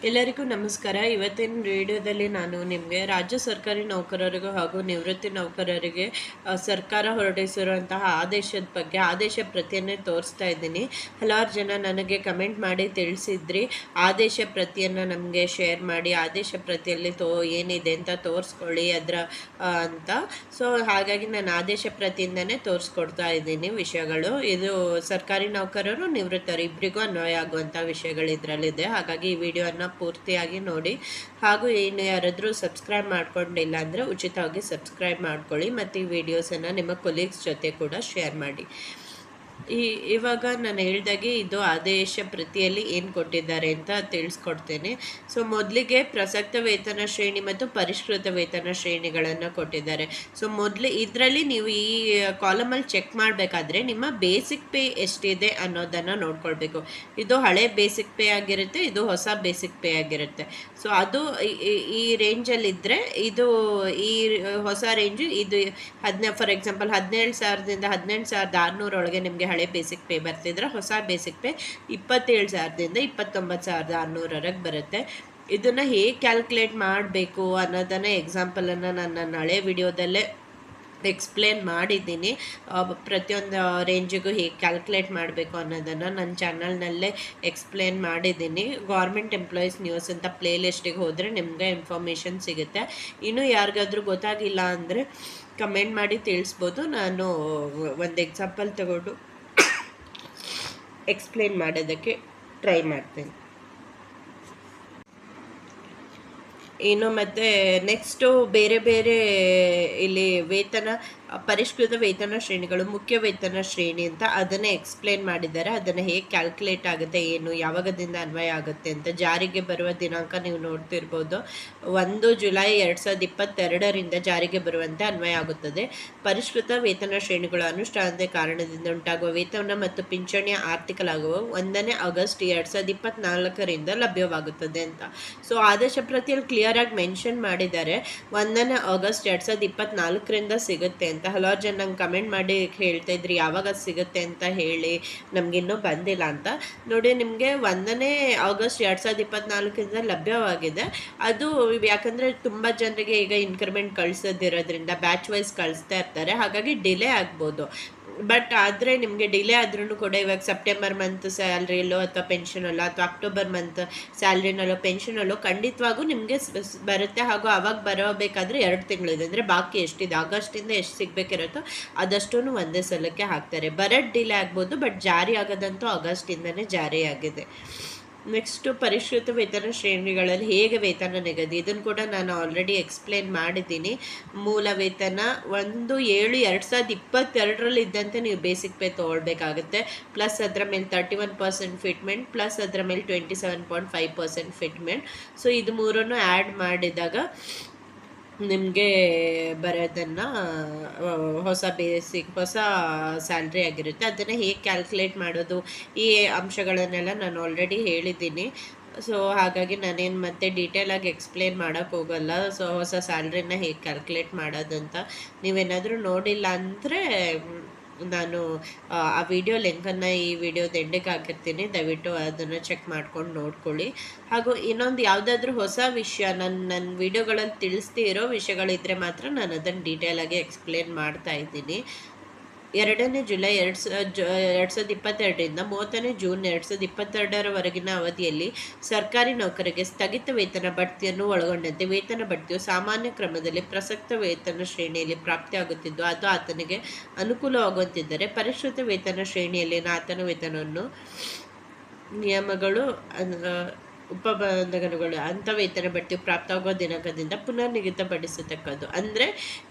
ಎಲ್ಲರಿಗೂ ನಮಸ್ಕಾರ. ಇವತ್ತಿನ ವಿಡಿಯೋದಲ್ಲಿ ನಾನು ನಿಮಗೆ ರಾಜ್ಯ ಸರ್ಕಾರಿ ನೌಕರರಿಗೂ ಹಾಗೂ ನಿವೃತ್ತಿ ನೌಕರರಿಗೆ ಸರ್ಕಾರ ಹೊರಡಿಸಿರುವಂತಹ ಆದೇಶದ ಬಗ್ಗೆ ಆದೇಶ ಪ್ರತಿಯನ್ನೇ ತೋರಿಸ್ತಾ ಇದ್ದೀನಿ. ಹಲವಾರು ಜನ ನನಗೆ ಕಮೆಂಟ್ ಮಾಡಿ ತಿಳಿಸಿದ್ರಿ, ಆದೇಶ ಪ್ರತಿಯನ್ನು ನಮಗೆ ಶೇರ್ ಮಾಡಿ, ಆದೇಶ ಪ್ರತಿಯಲ್ಲಿ ಏನಿದೆ ಅಂತ ತೋರಿಸ್ಕೊಳ್ಳಿ ಅಂತ. ಸೊ ಹಾಗಾಗಿ ನಾನು ಆದೇಶ ಪ್ರತಿಯಿಂದನೇ ತೋರಿಸ್ಕೊಡ್ತಾ ಇದ್ದೀನಿ ವಿಷಯಗಳು. ಇದು ಸರ್ಕಾರಿ ನೌಕರರು ನಿವೃತ್ತರು ಇಬ್ಬರಿಗೂ ಅನ್ವಯ ಆಗುವಂಥ ವಿಷಯಗಳು ಇದರಲ್ಲಿದೆ. ಹಾಗಾಗಿ ಈ ವಿಡಿಯೋನ ಪೂರ್ತಿಯಾಗಿ ನೋಡಿ. ಹಾಗೂ ಇನ್ನು ಯಾರಾದರೂ ಸಬ್ಸ್ಕ್ರೈಬ್ ಮಾಡ್ಕೊಂಡಿಲ್ಲ ಅಂದರೆ ಉಚಿತವಾಗಿ ಸಬ್ಸ್ಕ್ರೈಬ್ ಮಾಡ್ಕೊಳ್ಳಿ ಮತ್ತು ಈ ವಿಡಿಯೋಸನ್ನು ನಿಮ್ಮ ಕೊಲೀಗ್ಸ್ ಜೊತೆ ಕೂಡ ಶೇರ್ ಮಾಡಿ. ಇವಾಗ ನಾನು ಹೇಳ್ದಾಗೆ ಇದು ಆದೇಶ ಪ್ರತಿಯಲ್ಲಿ ಏನು ಕೊಟ್ಟಿದ್ದಾರೆ ಅಂತ ತಿಳಿಸ್ಕೊಡ್ತೇನೆ. ಸೊ ಮೊದಲಿಗೆ ಪ್ರಸಕ್ತ ವೇತನ ಶ್ರೇಣಿ ಮತ್ತು ಪರಿಷ್ಕೃತ ವೇತನ ಶ್ರೇಣಿಗಳನ್ನು ಕೊಟ್ಟಿದ್ದಾರೆ. ಸೊ ಇದರಲ್ಲಿ ನೀವು ಈ ಕಾಲಮಲ್ಲಿ ಚೆಕ್ ಮಾಡಬೇಕಾದ್ರೆ ನಿಮ್ಮ ಬೇಸಿಕ್ ಪೇ ಎಷ್ಟಿದೆ ಅನ್ನೋದನ್ನು ನೋಡ್ಕೊಳ್ಬೇಕು. ಇದು ಹಳೆ ಬೇಸಿಕ್ ಪೇ ಆಗಿರುತ್ತೆ, ಇದು ಹೊಸ ಬೇಸಿಕ್ ಪೇ ಆಗಿರುತ್ತೆ. ಸೊ ಅದು ಈ ರೇಂಜಲ್ಲಿದ್ದರೆ ಇದು ಈ ಹೊಸ ರೇಂಜು ಇದು ಫಾರ್ ಎಕ್ಸಾಂಪಲ್ 17,000ದಿಂದ 18,600 ಒಳಗೆ ನಿಮಗೆ ಹಳೆ ಬೇಸಿಕ್ ಪೇ ಬರ್ತಿದ್ರೆ, ಹೊಸ ಬೇಸಿಕ್ ಪೇ 27,000ದಿಂದ 29,600ವರೆಗೆ ಬರುತ್ತೆ. ಇದನ್ನು ಹೇಗೆ ಕ್ಯಾಲ್ಕುಲೇಟ್ ಮಾಡಬೇಕು ಅನ್ನೋದನ್ನು ಎಕ್ಸಾಂಪಲನ್ನು ನಾನು ನನ್ನ ಹಳೆ ವಿಡಿಯೋದಲ್ಲೇ ಎಕ್ಸ್ಪ್ಲೇನ್ ಮಾಡಿದ್ದೀನಿ. ಪ್ರತಿಯೊಂದು ರೇಂಜಿಗೂ ಹೇಗೆ ಕ್ಯಾಲ್ಕುಲೇಟ್ ಮಾಡಬೇಕು ಅನ್ನೋದನ್ನು ನನ್ನ ಚಾನಲ್ನಲ್ಲೇ ಎಕ್ಸ್ಪ್ಲೇನ್ ಮಾಡಿದ್ದೀನಿ. ಗೌರ್ಮೆಂಟ್ ಎಂಪ್ಲಾಯೀಸ್ ನ್ಯೂಸ್ ಅಂತ ಪ್ಲೇ ಲಿಸ್ಟಿಗೆ ಹೋದರೆ ನಿಮಗೆ ಇನ್ಫಾರ್ಮೇಷನ್ ಸಿಗುತ್ತೆ. ಇನ್ನೂ ಯಾರಿಗಾದ್ರೂ ಗೊತ್ತಾಗಿಲ್ಲ ಅಂದರೆ ಕಮೆಂಟ್ ಮಾಡಿ ತಿಳಿಸ್ಬೋದು. ನಾನು ಒಂದು ಎಕ್ಸಾಂಪಲ್ ತಗೊಂಡು ಎಕ್ಸ್ಪ್ಲೇನ್ ಮಾಡೋದಕ್ಕೆ ಟ್ರೈ ಮಾಡ್ತೇನೆ. ಇನ್ನು ಮತ್ತು ನೆಕ್ಸ್ಟು ಬೇರೆ ಬೇರೆ ಇಲ್ಲಿ ಪರಿಷ್ಕೃತ ವೇತನ ಶ್ರೇಣಿಗಳು, ಮುಖ್ಯ ವೇತನ ಶ್ರೇಣಿ ಅಂತ ಅದನ್ನೇ ಎಕ್ಸ್ಪ್ಲೇನ್ ಮಾಡಿದ್ದಾರೆ. ಅದನ್ನು ಹೇಗೆ ಕ್ಯಾಲ್ಕುಲೇಟ್ ಆಗುತ್ತೆ, ಏನು ಯಾವಾಗದಿಂದ ಅನ್ವಯ ಆಗುತ್ತೆ ಅಂತ. ಜಾರಿಗೆ ಬರುವ ದಿನಾಂಕ ನೀವು ನೋಡ್ತಿರ್ಬೋದು, 1 ಜುಲೈ 2022ರಿಂದ ಜಾರಿಗೆ ಬರುವಂತೆ ಅನ್ವಯ ಆಗುತ್ತದೆ. ಪರಿಷ್ಕೃತ ವೇತನ ಶ್ರೇಣಿಗಳು ಅನುಷ್ಠಾನದ ಕಾರಣದಿಂದ ಉಂಟಾಗುವ ವೇತನ ಮತ್ತು ಪಿಂಚಣಿಯ ಆರ್ಥಿಕ ಲಾಭವು 1ನೇ ಆಗಸ್ಟ್ 2024ರಿಂದ ಲಭ್ಯವಾಗುತ್ತದೆ ಅಂತ. ಸೊ ಆದೇಶ ಪ್ರತಿಯಲ್ಲಿ ಕ್ಲಿಯರ್ ಆಗಿ ಮೆನ್ಷನ್ ಮಾಡಿದ್ದಾರೆ, 1ನೇ ಆಗಸ್ಟ್ 2024ರಿಂದ ಸಿಗುತ್ತೆ ಅಂತ. ಹಲವಾರು ಜನ ನಂಗೆ ಕಮೆಂಟ್ ಮಾಡಿ ಹೇಳ್ತಾ ಇದ್ರಿ ಯಾವಾಗ ಸಿಗುತ್ತೆ ಅಂತ ಹೇಳಿ, ನಮಗಿನ್ನೂ ಬಂದಿಲ್ಲ ಅಂತ. ನೋಡಿ, ನಿಮಗೆ 1ನೇ ಆಗಸ್ಟ್ 2024ರಿಂದ ಲಭ್ಯವಾಗಿದೆ. ಅದು ಯಾಕಂದರೆ ತುಂಬ ಜನರಿಗೆ ಈಗ ಇನ್ಕ್ರಿಮೆಂಟ್ ಕಳಿಸೋದಿರೋದ್ರಿಂದ ಬ್ಯಾಚ್ ವೈಸ್ ಕಳಿಸ್ತಾ ಇರ್ತಾರೆ, ಹಾಗಾಗಿ ಡಿಲೇ ಆಗ್ಬೋದು. ಬಟ್ ಆದರೆ ನಿಮಗೆ ಡಿಲೇ ಆದ್ರೂ ಕೂಡ ಇವಾಗ ಸೆಪ್ಟೆಂಬರ್ ಮಂತ್ ಸ್ಯಾಲ್ರಿಯಲ್ಲೋ ಅಥವಾ ಪೆನ್ಷನಲ್ಲೋ ಅಥವಾ ಅಕ್ಟೋಬರ್ ಮಂತ್ ಸ್ಯಾಲ್ರಿನಲ್ಲೋ ಪೆನ್ಷನಲ್ಲೋ ಖಂಡಿತವಾಗೂ ನಿಮಗೆ ಬರುತ್ತೆ. ಹಾಗೂ ಅವಾಗ ಬರಬೇಕಾದ್ರೆ 2 ತಿಂಗಳಿದೆ, ಅಂದರೆ ಬಾಕಿ ಎಷ್ಟಿದೆ ಆಗಸ್ಟಿಂದ ಎಷ್ಟು ಸಿಗಬೇಕಿರುತ್ತೋ ಅದಷ್ಟೂ ಒಂದೇ ಸಲಕ್ಕೆ ಹಾಕ್ತಾರೆ. ಬರೋದು ಡಿಲೇ ಆಗ್ಬೋದು, ಬಟ್ ಜಾರಿ ಆಗೋದಂತೂ ಆಗಸ್ಟಿಂದನೇ ಜಾರಿಯಾಗಿದೆ. ನೆಕ್ಸ್ಟು ಪರಿಷ್ಕೃತ ವೇತನ ಶ್ರೇಣಿಗಳಲ್ಲಿ ಹೇಗೆ ವೇತನ ನಿಗದಿ, ಇದನ್ನು ಕೂಡ ನಾನು ಆಲ್ರೆಡಿ ಎಕ್ಸ್ಪ್ಲೇನ್ ಮಾಡಿದ್ದೀನಿ. ಮೂಲ ವೇತನ 1/7/2022ರಲ್ಲಿ ಇದ್ದಂತೆ ನೀವು ಬೇಸಿಕ್ ಪೇ ತೊಗೊಳ್ಬೇಕಾಗುತ್ತೆ, ಪ್ಲಸ್ ಅದರ ಮೇಲೆ 31% ಫಿಟ್ಮೆಂಟ್, ಪ್ಲಸ್ ಅದರ ಮೇಲೆ 27.5% ಫಿಟ್ಮೆಂಟ್. ಸೊ ಇದು ಮೂರನ್ನು ಆ್ಯಡ್ ಮಾಡಿದಾಗ ನಿಮಗೆ ಬರೋದನ್ನು ಹೊಸ ಸ್ಯಾಲ್ರಿ ಆಗಿರುತ್ತೆ. ಅದನ್ನು ಹೇಗೆ ಕ್ಯಾಲ್ಕುಲೇಟ್ ಮಾಡೋದು, ಈ ಅಂಶಗಳನ್ನೆಲ್ಲ ನಾನು ಆಲ್ರೆಡಿ ಹೇಳಿದ್ದೀನಿ. ಸೊ ಹಾಗಾಗಿ ನಾನೇನು ಮತ್ತೆ ಡೀಟೇಲಾಗಿ ಎಕ್ಸ್ಪ್ಲೇನ್ ಮಾಡೋಕ್ಕೆ ಹೋಗಲ್ಲ. ಸೊ ಹೊಸ ಸ್ಯಾಲ್ರಿನ ಹೇಗೆ ಕ್ಯಾಲ್ಕುಲೇಟ್ ಮಾಡೋದಂತ ನೀವೇನಾದರೂ ನೋಡಿಲ್ಲ ಅಂದರೆ ನಾನು ಆ ವಿಡಿಯೋ ಲಿಂಕನ್ನು ಈ ವಿಡಿಯೋದ ಎಂಡಿಗೆ ಹಾಕಿರ್ತೀನಿ, ದಯವಿಟ್ಟು ಅದನ್ನು ಚೆಕ್ ಮಾಡ್ಕೊಂಡು ನೋಡ್ಕೊಳ್ಳಿ. ಹಾಗೂ ಇನ್ನೊಂದು ಯಾವುದಾದ್ರೂ ಹೊಸ ವಿಷಯ ನನ್ನ ವಿಡಿಯೋಗಳಲ್ಲಿ ತಿಳಿಸ್ದೇ ಇರೋ ವಿಷಯಗಳಿದ್ದರೆ ಮಾತ್ರ ನಾನು ಅದನ್ನು ಡೀಟೇಲಾಗಿ ಎಕ್ಸ್ಪ್ಲೇನ್ ಮಾಡ್ತಾ ಇದ್ದೀನಿ. 2ನೇ ಜುಲೈ 2022ರಿಂದ 30ನೇ ಜೂನ್ 2022ರವರೆಗಿನ ಅವಧಿಯಲ್ಲಿ ಸರ್ಕಾರಿ ನೌಕರಿಗೆ ಸ್ಥಗಿತ ವೇತನ ಬಡ್ತಿಯನ್ನು ಒಳಗೊಂಡಂತೆ ವೇತನ ಬಡ್ತಿಯು ಸಾಮಾನ್ಯ ಕ್ರಮದಲ್ಲಿ ಪ್ರಸಕ್ತ ವೇತನ ಶ್ರೇಣಿಯಲ್ಲಿ ಪ್ರಾಪ್ತಿಯಾಗುತ್ತಿದ್ದು ಅದು ಆತನಿಗೆ ಅನುಕೂಲವಾಗುವಂತಿದ್ದರೆ, ಪರಿಷ್ಕೃತ ವೇತನ ಶ್ರೇಣಿಯಲ್ಲಿನ ಆತನ ವೇತನವನ್ನು ನಿಯಮಗಳು ಉಪಬಂಧಕಗಳು ಅಂಥ ವೇತನ ಬಡ್ತಿಯು ಪ್ರಾಪ್ತವಾಗುವ ದಿನಾಂಕದಿಂದ ಪುನರ್ ನಿಗದಿಪಡಿಸತಕ್ಕದ್ದು. ಅಂದರೆ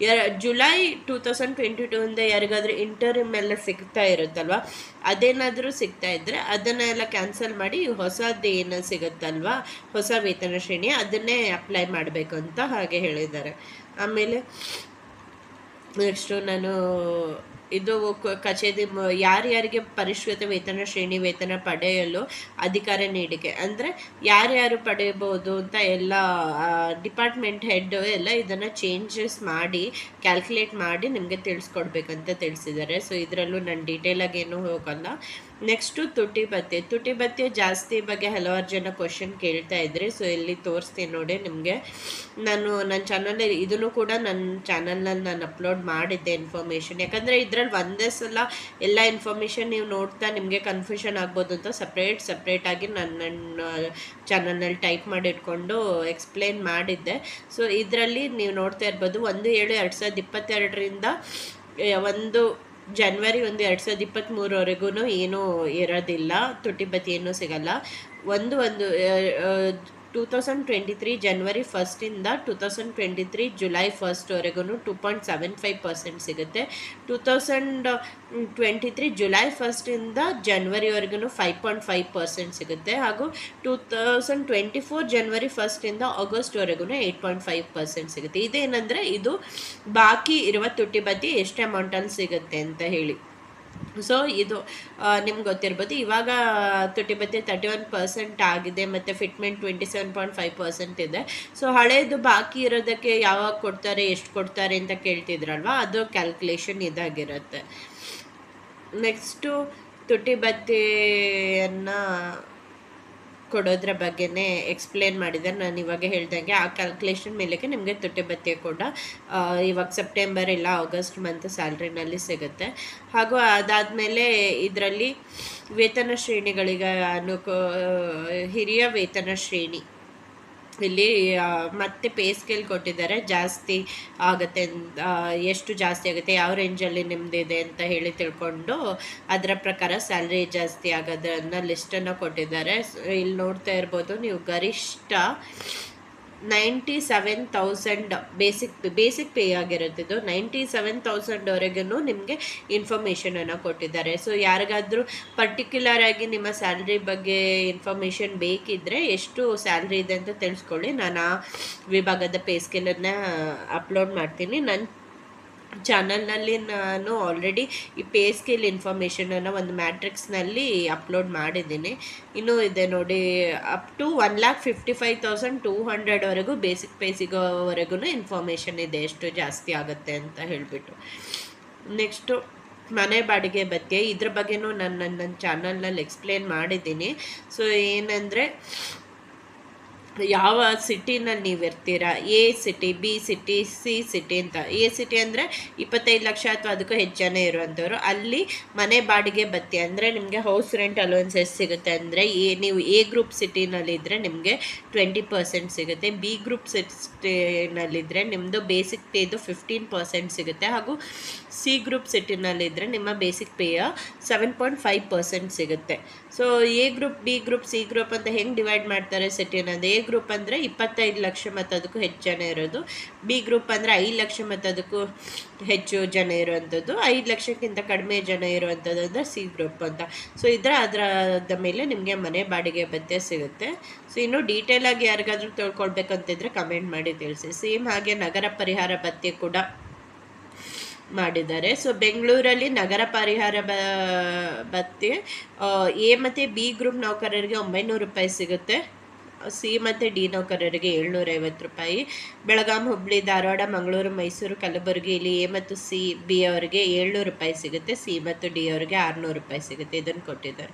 ಜುಲೈ 2022ಇಂದ ಯಾರಿಗಾದ್ರೂ ಇಂಟರಿಮ್ ಎಲ್ಲ ಸಿಗ್ತಾ ಇರುತ್ತಲ್ವ, ಅದೇನಾದರೂ ಸಿಗ್ತಾ ಇದ್ದರೆ ಅದನ್ನೆಲ್ಲ ಕ್ಯಾನ್ಸಲ್ ಮಾಡಿ ಹೊಸದು ಏನು ಸಿಗುತ್ತಲ್ವ ಹೊಸ ವೇತನ ಶ್ರೇಣಿ ಅದನ್ನೇ ಅಪ್ಲೈ ಮಾಡಬೇಕು ಅಂತ ಹಾಗೆ ಹೇಳಿದ್ದಾರೆ. ಆಮೇಲೆ ನೆಕ್ಸ್ಟು ನಾನು ಇದು ಕಚೇರಿ ಯಾರ್ಯಾರಿಗೆ ಪರಿಷ್ಕೃತ ವೇತನ ಶ್ರೇಣಿ ವೇತನ ಪಡೆಯಲು ಅಧಿಕಾರ ನೀಡಿಕೆ, ಅಂದರೆ ಯಾರ್ಯಾರು ಪಡೆಯಬಹುದು ಅಂತ ಎಲ್ಲ ಡಿಪಾರ್ಟ್ಮೆಂಟ್ ಹೆಡ್ ಎಲ್ಲ ಇದನ್ನು ಚೇಂಜಸ್ ಮಾಡಿ ಕ್ಯಾಲ್ಕುಲೇಟ್ ಮಾಡಿ ನಿಮಗೆ ತಿಳಿಸ್ಕೊಡ್ಬೇಕಂತ ತಿಳಿಸಿದ್ದಾರೆ. ಸೊ ಇದರಲ್ಲೂ ನಾನು ಡೀಟೇಲಾಗಿ ಏನೂ ಹೋಗಲ್ಲ. ನೆಕ್ಸ್ಟು ತುಟಿ ಭತ್ಯೆ. ತುಟಿ ಭತ್ಯೆ ಜಾಸ್ತಿ ಬಗ್ಗೆ ಹಲವಾರು ಜನ ಕ್ವಶನ್ ಕೇಳ್ತಾ ಇದ್ರಿ. ಸೊ ಇಲ್ಲಿ ತೋರಿಸ್ತೀನಿ ನೋಡಿ ನಿಮಗೆ. ನಾನು ನನ್ನ ಚಾನಲ್ ಇದನ್ನು ಕೂಡ ನನ್ನ ಚಾನಲ್ನಲ್ಲಿ ನಾನು ಅಪ್ಲೋಡ್ ಮಾಡಿದ್ದೆ ಇನ್ಫಾರ್ಮೇಷನ್. ಯಾಕಂದರೆ ಇದರಲ್ಲಿ ಒಂದೇ ಸಲ ಎಲ್ಲ ಇನ್ಫಾರ್ಮೇಷನ್ ನೀವು ನೋಡ್ತಾ ನಿಮಗೆ ಕನ್ಫ್ಯೂಷನ್ ಆಗ್ಬೋದು ಅಂತ ಸಪ್ರೇಟಾಗಿ ನನ್ನ ಚಾನಲ್ನಲ್ಲಿ ಟೈಪ್ ಮಾಡಿ ಇಟ್ಕೊಂಡು ಎಕ್ಸ್ಪ್ಲೇನ್ ಮಾಡಿದ್ದೆ. ಸೊ ಇದರಲ್ಲಿ ನೀವು ನೋಡ್ತಾ ಇರ್ಬೋದು 1/7/2022 ಒಂದು ಜನವರಿ 2023ವರೆಗೂ ಏನೂ ಇರೋದಿಲ್ಲ, ತುಟಿ ಭತ್ಯೆ ಏನೂ ಸಿಗಲ್ಲ. 2023 ಜನವರಿ 1 2023 ಜುಲೈ 1ವರೆಗೂ 2.75% ಸಿಗುತ್ತೆ. 2023 ಜುಲೈ 1 ಜನವರಿವರೆಗೂ 5.5% ಸಿಗುತ್ತೆ. ಹಾಗೂ 2024 ಜನವರಿ 1 ಆಗಸ್ಟ್ವರೆಗೂ 8.5% ಸಿಗುತ್ತೆ. ಇದೇನೆಂದರೆ ಇದು ಬಾಕಿ ಇರುವ ತುಟಿ ಭತ್ಯೆ ಎಷ್ಟು ಅಮೌಂಟಲ್ಲಿ ಸಿಗುತ್ತೆ ಅಂತ ಹೇಳಿ. ಸೊ ಇದು ನಿಮ್ಗೆ ಗೊತ್ತಿರ್ಬೋದು. ಇವಾಗ ತುಟಿ ಭತ್ಯೆ 31% ಆಗಿದೆ ಮತ್ತು ಫಿಟ್ಮೆಂಟ್ 27.5% ಇದೆ. ಸೊ ಹಳೇದು ಬಾಕಿ ಇರೋದಕ್ಕೆ ಯಾವಾಗ ಕೊಡ್ತಾರೆ, ಎಷ್ಟು ಕೊಡ್ತಾರೆ ಅಂತ ಕೇಳ್ತಿದ್ರಲ್ವ, ಅದು ಕ್ಯಾಲ್ಕುಲೇಷನ್ ಇದಾಗಿರುತ್ತೆ. ನೆಕ್ಸ್ಟು ತುಟಿ ಭತ್ಯೆಯನ್ನು ಕೊಡೋದ್ರ ಬಗ್ಗೆನೇ ಎಕ್ಸ್ಪ್ಲೇನ್ ಮಾಡಿದ್ದಾರೆ. ನಾನು ಇವಾಗ ಹೇಳ್ದಂಗೆ ಆ ಕ್ಯಾಲ್ಕುಲೇಷನ್ ಮೇಲೆಗೆ ನಿಮಗೆ ತುಟಿ ಭತ್ಯೆ ಕೂಡ ಇವಾಗ ಸೆಪ್ಟೆಂಬರ್ ಇಲ್ಲ ಆಗಸ್ಟ್ ಮಂತ್ ಸ್ಯಾಲ್ರಿನಲ್ಲಿ ಸಿಗುತ್ತೆ. ಹಾಗೂ ಅದಾದಮೇಲೆ ಇದರಲ್ಲಿ ವೇತನ ಶ್ರೇಣಿಗಳಿಗೆ ಹಿರಿಯ ವೇತನ ಶ್ರೇಣಿ ಇಲ್ಲಿ ಮತ್ತೆ ಪೇ ಸ್ಕೇಲ್ ಕೊಟ್ಟಿದ್ದಾರೆ. ಜಾಸ್ತಿ ಆಗುತ್ತೆ, ಎಷ್ಟು ಜಾಸ್ತಿ ಆಗುತ್ತೆ, ಯಾವ ರೇಂಜಲ್ಲಿ ನಿಮ್ಮದಿದೆ ಅಂತ ಹೇಳಿ ತಿಳ್ಕೊಂಡು ಅದರ ಪ್ರಕಾರ ಸ್ಯಾಲ್ರಿ ಜಾಸ್ತಿ ಆಗೋದನ್ನು ಲಿಸ್ಟನ್ನು ಕೊಟ್ಟಿದ್ದಾರೆ. ಇಲ್ಲಿ ನೋಡ್ತಾ ಇರ್ಬೋದು ನೀವು, ಗರಿಷ್ಠ 97,000 ಬೇಸಿಕ್ ಪೇ ಆಗಿರುತ್ತೆ. ಇದು 97,000ವರೆಗೂ ನಿಮಗೆ ಇನ್ಫಾರ್ಮೇಷನನ್ನು ಕೊಟ್ಟಿದ್ದಾರೆ. ಸೊ ಯಾರಿಗಾದರೂ ಪರ್ಟಿಕ್ಯುಲರ್ ಆಗಿ ನಿಮ್ಮ ಸ್ಯಾಲ್ರಿ ಬಗ್ಗೆ ಇನ್ಫಾರ್ಮೇಷನ್ ಬೇಕಿದ್ದರೆ, ಎಷ್ಟು ಸ್ಯಾಲ್ರಿ ಇದೆ ಅಂತ ತಿಳಿಸ್ಕೊಳ್ಳಿ. ನಾನು ಆ ವಿಭಾಗದ ಪೇ ಸ್ಕೇಲನ್ನು ಅಪ್ಲೋಡ್ ಮಾಡ್ತೀನಿ. ನನ್ನ ಚಾನಲ್ನಲ್ಲಿ ನಾನು ಆಲ್ರೆಡಿ ಈ ಪೇ ಸ್ಕೇಲ್ ಇನ್ಫಾರ್ಮೇಷನನ್ನು ಒಂದು ಮ್ಯಾಟ್ರಿಕ್ಸ್ನಲ್ಲಿ ಅಪ್ಲೋಡ್ ಮಾಡಿದ್ದೀನಿ. ಇನ್ನೂ ಇದೆ ನೋಡಿ, ಅಪ್ ಟು 1,55,200ವರೆಗೂ ಬೇಸಿಕ್ ಪೇ ಸಿಗೋವರೆಗೂ ಇನ್ಫಾರ್ಮೇಷನ್ ಇದೆ, ಎಷ್ಟು ಜಾಸ್ತಿ ಆಗುತ್ತೆ ಅಂತ ಹೇಳಿಬಿಟ್ಟು. ನೆಕ್ಸ್ಟು ಮನೆ ಬಾಡಿಗೆ ಭತ್ಯೆ. ಇದ್ರ ಬಗ್ಗೆನೂ ನನ್ನ ಚಾನಲ್ನಲ್ಲಿ ಎಕ್ಸ್ಪ್ಲೇನ್ ಮಾಡಿದ್ದೀನಿ. ಸೊ ಏನಂದರೆ, ಯಾವ ಸಿಟಿನಲ್ಲಿ ನೀವು ಇರ್ತೀರಾ, A city, B city, C city ಅಂತ. ಎ ಸಿಟಿ ಅಂದರೆ 25 ಲಕ್ಷ ಅಥವಾ ಅದಕ್ಕೂ ಹೆಚ್ಚನೇ ಇರುವಂಥವ್ರು, ಅಲ್ಲಿ ಮನೆ ಬಾಡಿಗೆ ಭತ್ಯೆ ಅಂದರೆ ನಿಮಗೆ ಹೌಸ್ ರೆಂಟ್ ಅಲೋನ್ಸಸ್ ಸಿಗುತ್ತೆ. ಅಂದರೆ ನೀವು ಎ ಗ್ರೂಪ್ ಸಿಟಿನಲ್ಲಿದ್ದರೆ ನಿಮಗೆ 20% ಸಿಗುತ್ತೆ. ಬಿ ಗ್ರೂಪ್ ಸಿಟಿನಲ್ಲಿದ್ದರೆ ನಿಮ್ಮದು ಬೇಸಿಕ್ ಪೇದು 15% ಸಿಗುತ್ತೆ. ಹಾಗೂ ಸಿ ಗ್ರೂಪ್ ಸಿಟಿನಲ್ಲಿದ್ದರೆ ನಿಮ್ಮ ಬೇಸಿಕ್ ಪೇಯ 7.5% ಸಿಗುತ್ತೆ. So A group, B group, C group ಅಂತ ಹೆಂಗೆ ಡಿವೈಡ್ ಮಾಡ್ತಾರೆ ಸಿಟಿನಂದು? ಎ ಗ್ರೂಪ್ ಅಂದರೆ 25 ಲಕ್ಷ ಮತ್ತು ಅದಕ್ಕೂ ಹೆಚ್ಚು ಜನ ಇರೋದು. ಬಿ ಗ್ರೂಪ್ ಅಂದರೆ 5 ಲಕ್ಷ ಮತ್ತು ಅದಕ್ಕೂ ಹೆಚ್ಚು ಜನ ಇರುವಂಥದ್ದು. 5 ಲಕ್ಷಕ್ಕಿಂತ ಕಡಿಮೆ ಜನ ಇರುವಂಥದ್ದು ಅಂದರೆ ಸಿ ಗ್ರೂಪ್ ಅಂತ. ಸೊ ಅದರದ ಮೇಲೆ ನಿಮಗೆ ಮನೆ ಬಾಡಿಗೆ ಭತ್ಯೆ ಸಿಗುತ್ತೆ. ಸೊ ಇನ್ನೂ ಡೀಟೇಲಾಗಿ ಯಾರಿಗಾದ್ರೂ ತಿಳ್ಕೊಳ್ಬೇಕಂತಿದ್ರೆ ಕಮೆಂಟ್ ಮಾಡಿ ತಿಳಿಸಿ. ಸೇಮ್ ಹಾಗೆ ನಗರ ಪರಿಹಾರ ಭತ್ಯೆ ಕೂಡ ಮಾಡಿದ್ದಾರೆ. ಸೊ ಬೆಂಗಳೂರಲ್ಲಿ ನಗರ ಪರಿಹಾರ ಭತ್ಯೆ ಎ ಮತ್ತು ಬಿ ಗ್ರೂಪ್ ನೌಕರರಿಗೆ 900 ರೂಪಾಯಿ ಸಿಗುತ್ತೆ. ಸಿ ಮತ್ತು ಡಿ ನೌಕರರಿಗೆ 750 ರೂಪಾಯಿ. ಬೆಳಗಾಂ, ಹುಬ್ಬಳ್ಳಿ, ಧಾರವಾಡ, ಮಂಗಳೂರು, ಮೈಸೂರು, ಕಲಬುರಗಿ ಇಲ್ಲಿ ಎ ಮತ್ತು ಸಿ ಬಿ ಅವರಿಗೆ 700 ರೂಪಾಯಿ ಸಿಗುತ್ತೆ. ಸಿ ಮತ್ತು ಡಿ ಅವರಿಗೆ 600 ರೂಪಾಯಿ ಸಿಗುತ್ತೆ. ಇದನ್ನು ಕೊಟ್ಟಿದ್ದಾರೆ.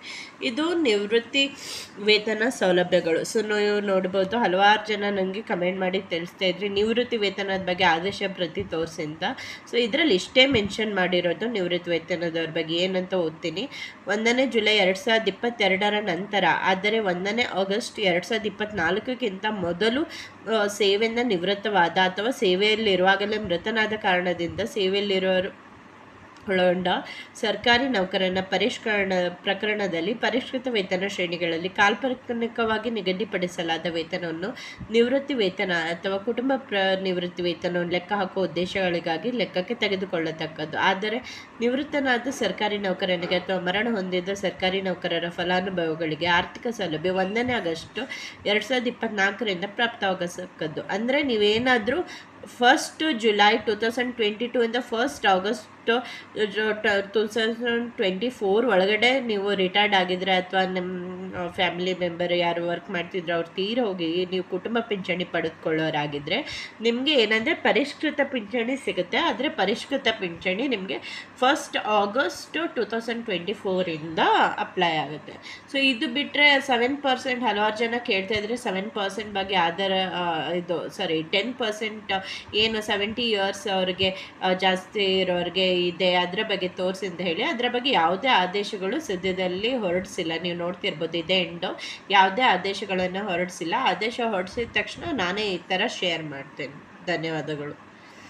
ಇದು ನಿವೃತ್ತಿ ವೇತನ ಸೌಲಭ್ಯಗಳು. ಸೊ ನೀವು ನೋಡ್ಬೋದು, ಹಲವಾರು ಜನ ನನಗೆ ಕಮೆಂಟ್ ಮಾಡಿ ತಿಳಿಸ್ತಾ ಇದ್ರಿ ನಿವೃತ್ತಿ ವೇತನದ ಬಗ್ಗೆ ಆದೇಶ ಪ್ರತಿ ತೋರಿಸಿ ಅಂತ. ಸೊ ಇದರಲ್ಲಿ ಇಷ್ಟೇ ಮೆನ್ಷನ್ ಮಾಡಿರೋದು ನಿವೃತ್ತಿ ವೇತನದವ್ರ ಬಗ್ಗೆ. ಏನಂತ ಓದ್ತೀನಿ. 1ನೇ ಜುಲೈ 2022 ನಂತರ, ಆದರೆ 1ನೇ ಆಗಸ್ಟ್ 2024ಕ್ಕಿಂತ ಮೊದಲು ಸೇವೆಯಿಂದ ನಿವೃತ್ತವಾದ ಅಥವಾ ಸೇವೆಯಲ್ಲಿರುವಾಗಲೇ ಮೃತನಾದ ಕಾರಣದಿಂದ ಸೇವೆಯಲ್ಲಿರೋರು ಒಳಗೊಂಡ ಸರ್ಕಾರಿ ನೌಕರನ ಪ್ರಕರಣದಲ್ಲಿ ಪರಿಷ್ಕೃತ ವೇತನ ಶ್ರೇಣಿಗಳಲ್ಲಿ ಕಾಲ್ಪನಿಕವಾಗಿ ನಿಗದಿಪಡಿಸಲಾದ ವೇತನವನ್ನು ನಿವೃತ್ತಿ ವೇತನ ಅಥವಾ ಕುಟುಂಬ ನಿವೃತ್ತಿ ವೇತನವನ್ನು ಲೆಕ್ಕ ಹಾಕುವ ಉದ್ದೇಶಗಳಿಗಾಗಿ ಲೆಕ್ಕಕ್ಕೆ ತೆಗೆದುಕೊಳ್ಳತಕ್ಕದ್ದು. ಆದರೆ ನಿವೃತ್ತನಾದ ಸರ್ಕಾರಿ ನೌಕರನಿಗೆ ಅಥವಾ ಮರಣ ಹೊಂದಿದ ಸರ್ಕಾರಿ ನೌಕರರ ಫಲಾನುಭವಿಗಳಿಗೆ ಆರ್ಥಿಕ ಸೌಲಭ್ಯ 1ನೇ ಆಗಸ್ಟ್ 2024 ಪ್ರಾಪ್ತವಾಗತಕ್ಕದ್ದು. ಅಂದರೆ ನೀವೇನಾದರೂ 1st July 2022 ಇಂದ 1st August 2024 ಒಳಗಡೆ ನೀವು ರಿಟೈರ್ಡ್ ಆಗಿದ್ರೆ ಅಥವಾ ನಿಮ್ಮ ಫ್ಯಾಮಿಲಿ ಮೆಂಬರ್ ಯಾರು ವರ್ಕ್ ಮಾಡ್ತಿದ್ರು ಅವ್ರು ಹೋಗಿ ನೀವು ಕುಟುಂಬ ಪಿಂಚಣಿ ಪಡೆದುಕೊಳ್ಳೋರಾಗಿದ್ದರೆ ನಿಮಗೆ ಏನಂದರೆ ಪರಿಷ್ಕೃತ ಪಿಂಚಣಿ ಸಿಗುತ್ತೆ. ಆದರೆ ಪರಿಷ್ಕೃತ ಪಿಂಚಣಿ ನಿಮಗೆ 1st August 2024ಇಂದ ಅಪ್ಲೈ ಆಗುತ್ತೆ. ಸೊ ಇದು ಬಿಟ್ಟರೆ 7%, ಹಲವಾರು ಜನ ಕೇಳ್ತಾ ಇದ್ರೆ 7% ಬಗ್ಗೆ ಇದು 10% ಏನು 70 ಇಯರ್ಸ್ ಅವ್ರಿಗೆ ಜಾಸ್ತಿ ಇರೋರಿಗೆ ಇದೆ ಅದರ ಬಗ್ಗೆ ತೋರಿಸಿ ಅಂತ ಹೇಳಿ. ಅದರ ಬಗ್ಗೆ ಯಾವುದೇ ಆದೇಶಗಳು ಸದ್ಯದಲ್ಲಿ ಹೊರಡಿಸಿಲ್ಲ. ನೀವು ನೋಡ್ತಿರ್ಬೋದು ಇದೇ ಎಂಡು ಯಾವುದೇ ಆದೇಶಗಳನ್ನು ಹೊರಡಿಸಿಲ್ಲ. ಆದೇಶ ಹೊರಡಿಸಿದ ತಕ್ಷಣ ನಾನೇ ಈ ಥರ ಶೇರ್ ಮಾಡ್ತೇನೆ. ಧನ್ಯವಾದಗಳು.